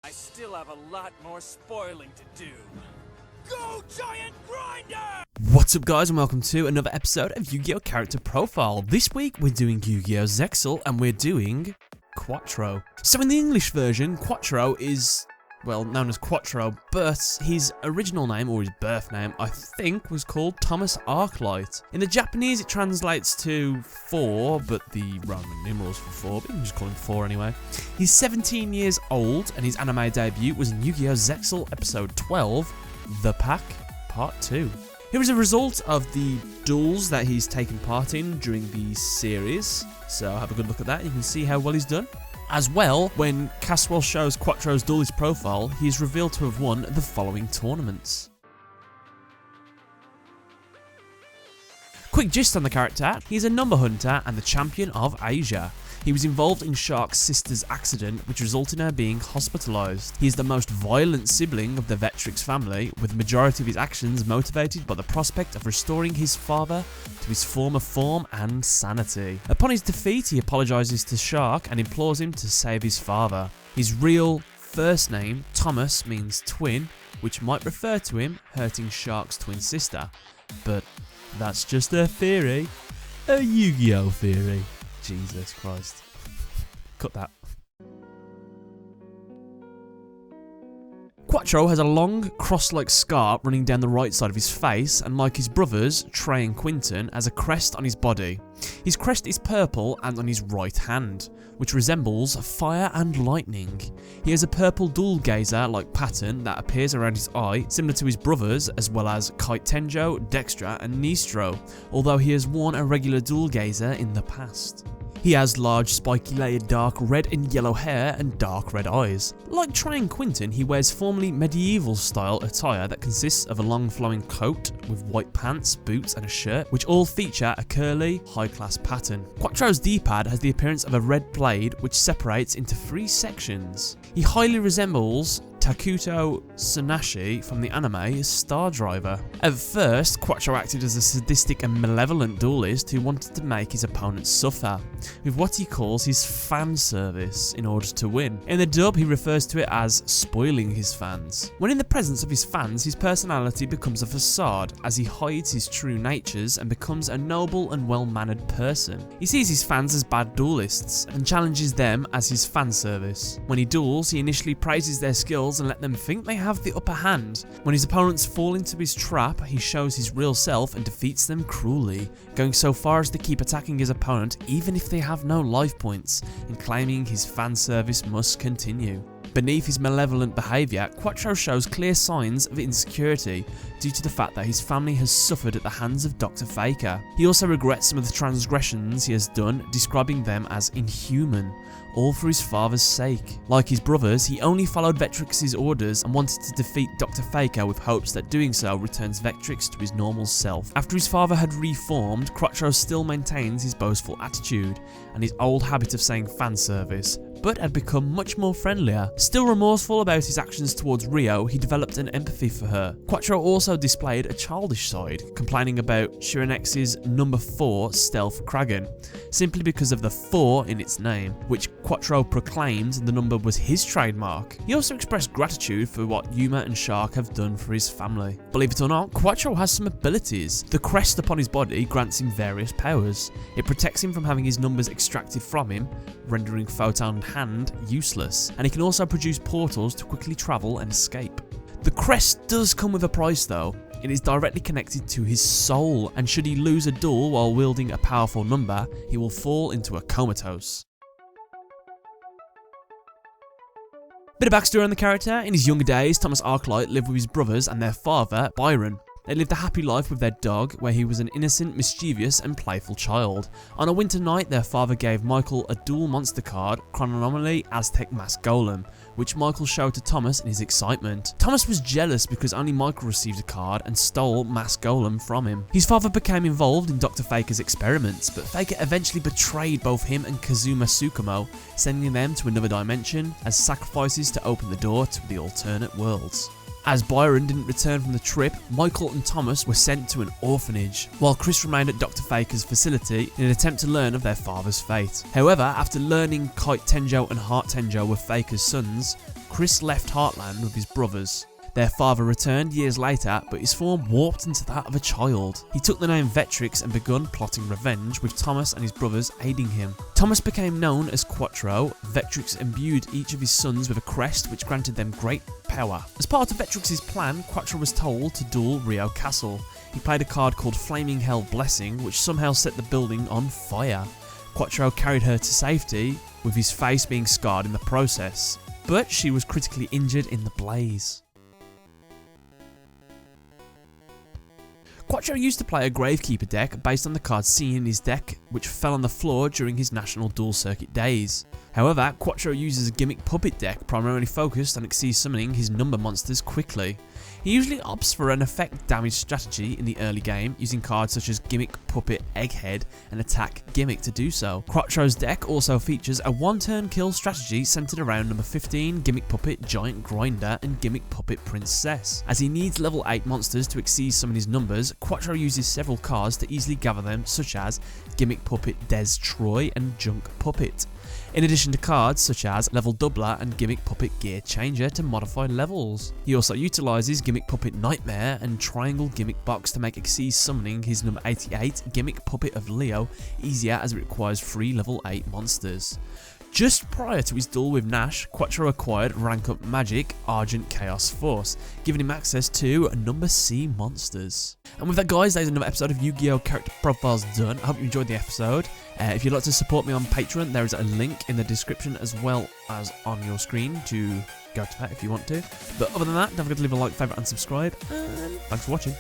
I still have a lot more spoiling to do. Go, Giant Grinder! What's up, guys, and welcome to another episode of Yu-Gi-Oh! Character Profile. This week we're doing Yu-Gi-Oh! Zexal, and we're doing Quattro. So in the English version, Quattro is, well, known as Quattro, but his original name, or his birth name, I think, was called Thomas Arclight. In the Japanese, it translates to 4, but the Roman numerals for 4, but you can just call him 4 anyway. He's 17 years old, and his anime debut was in Yu-Gi-Oh! Zexal episode 12, The Pack, Part 2. Here is a result of the duels that he's taken part in during the series, so have a good look at that. You can see how well he's done. As well, when Caswell shows Quattro's duelist profile, he is revealed to have won the following tournaments. Quick gist on the character: he's a number hunter and the champion of Asia. He was involved in Shark's sister's accident, which resulted in her being hospitalised. He is the most violent sibling of the Vectrix family, with the majority of his actions motivated by the prospect of restoring his father to his former form and sanity. Upon his defeat, he apologises to Shark and implores him to save his father. His real first name, Thomas, means twin, which might refer to him hurting Shark's twin sister. But that's just a theory. A Yu-Gi-Oh! Theory. Jesus Christ. Cut that. Quattro has a long, cross-like scar running down the right side of his face, and like his brothers, Trey and Quinton, has a crest on his body. His crest is purple and on his right hand, which resembles fire and lightning. He has a purple dual gazer-like pattern that appears around his eye, similar to his brothers, as well as Kite Tenjo, Dextra and Nistro, although he has worn a regular dual gazer in the past. He has large, spiky layered dark red and yellow hair and dark red eyes. Like Trey and Quinton, he wears formerly medieval style attire that consists of a long flowing coat with white pants, boots and a shirt, which all feature a curly, high class pattern. Quattro's D-pad has the appearance of a red blade which separates into 3 sections. He highly resembles Takuto Tsunashi from the anime Star Driver. At first, Quattro acted as a sadistic and malevolent duelist who wanted to make his opponents suffer, with what he calls his fan service in order to win. In the dub, he refers to it as spoiling his fans. When in the presence of his fans, his personality becomes a facade as he hides his true natures and becomes a noble and well-mannered person. He sees his fans as bad duelists and challenges them as his fan service. When he duels, he initially praises their skills and let them think they have the upper hand. When his opponents fall into his trap, he shows his real self and defeats them cruelly, going so far as to keep attacking his opponent even if they have no life points, and claiming his fan service must continue. Beneath his malevolent behaviour, Quattro shows clear signs of insecurity due to the fact that his family has suffered at the hands of Dr. Faker. He also regrets some of the transgressions he has done, describing them as inhuman, all for his father's sake. Like his brothers, he only followed Vectrix's orders and wanted to defeat Dr. Faker with hopes that doing so returns Vectrix to his normal self. After his father had reformed, Quattro still maintains his boastful attitude and his old habit of saying fan service, but had become much more friendlier. Still remorseful about his actions towards Rio, he developed an empathy for her. Quattro also displayed a childish side, complaining about Shiranex's number 4 Stealth Kragan, simply because of the 4 in its name, which Quattro proclaimed the number was his trademark. He also expressed gratitude for what Yuma and Shark have done for his family. Believe it or not, Quattro has some abilities. The crest upon his body grants him various powers. It protects him from having his numbers extracted from him, rendering Photon Hand useless, and he can also produce portals to quickly travel and escape. The crest does come with a price though. It is directly connected to his soul, and should he lose a duel while wielding a powerful number, he will fall into a comatose. Bit of backstory on the character: in his younger days, Thomas Arclight lived with his brothers and their father, Byron. They lived a happy life with their dog, where he was an innocent, mischievous and playful child. On a winter night, their father gave Michael a dual monster card, Chrononomaly Aztec Mask Golem, which Michael showed to Thomas in his excitement. Thomas was jealous because only Michael received a card and stole Mask Golem from him. His father became involved in Dr. Faker's experiments, but Faker eventually betrayed both him and Kazuma Tsukumo, sending them to another dimension as sacrifices to open the door to the alternate worlds. As Byron didn't return from the trip, Michael and Thomas were sent to an orphanage, while Chris remained at Dr. Faker's facility in an attempt to learn of their father's fate. However, after learning Kite Tenjo and Heart Tenjo were Faker's sons, Chris left Heartland with his brothers. Their father returned years later, but his form warped into that of a child. He took the name Vectrix and begun plotting revenge, with Thomas and his brothers aiding him. Thomas became known as Quattro. Vectrix imbued each of his sons with a crest which granted them great power. As part of Vectrix's plan, Quattro was told to duel Rio Castle. He played a card called Flaming Hell Blessing, which somehow set the building on fire. Quattro carried her to safety, with his face being scarred in the process, but she was critically injured in the blaze. Quattro used to play a Gravekeeper deck based on the cards seen in his deck, which fell on the floor during his national dual circuit days. However, Quattro uses a Gimmick Puppet deck primarily focused on Xyz summoning his number monsters quickly. He usually opts for an effect damage strategy in the early game, using cards such as Gimmick Puppet Egghead and Attack Gimmick to do so. Quattro's deck also features a one-turn kill strategy centered around number 15 Gimmick Puppet Giant Grinder and Gimmick Puppet Princess. As he needs level 8 monsters to Xyz summon his numbers, Quattro uses several cards to easily gather them, such as Gimmick Puppet Des Troy and Junk Puppet, in addition to cards such as Level Doubler and Gimmick Puppet Gear Changer to modify levels. He also utilises Gimmick Puppet Nightmare and Triangle Gimmick Box to make Xyz summoning his number 88 Gimmick Puppet of Leo easier, as it requires 3 level 8 monsters. Just prior to his duel with Nash, Quattro acquired Rank Up Magic Argent Chaos Force, giving him access to number C monsters. And with that, guys, there's another episode of Yu-Gi-Oh! Character Profiles done. I hope you enjoyed the episode. If you'd like to support me on Patreon, there is a link in the description as well as on your screen to go to that if you want to. But other than that, don't forget to leave a like, favourite and subscribe, and thanks for watching.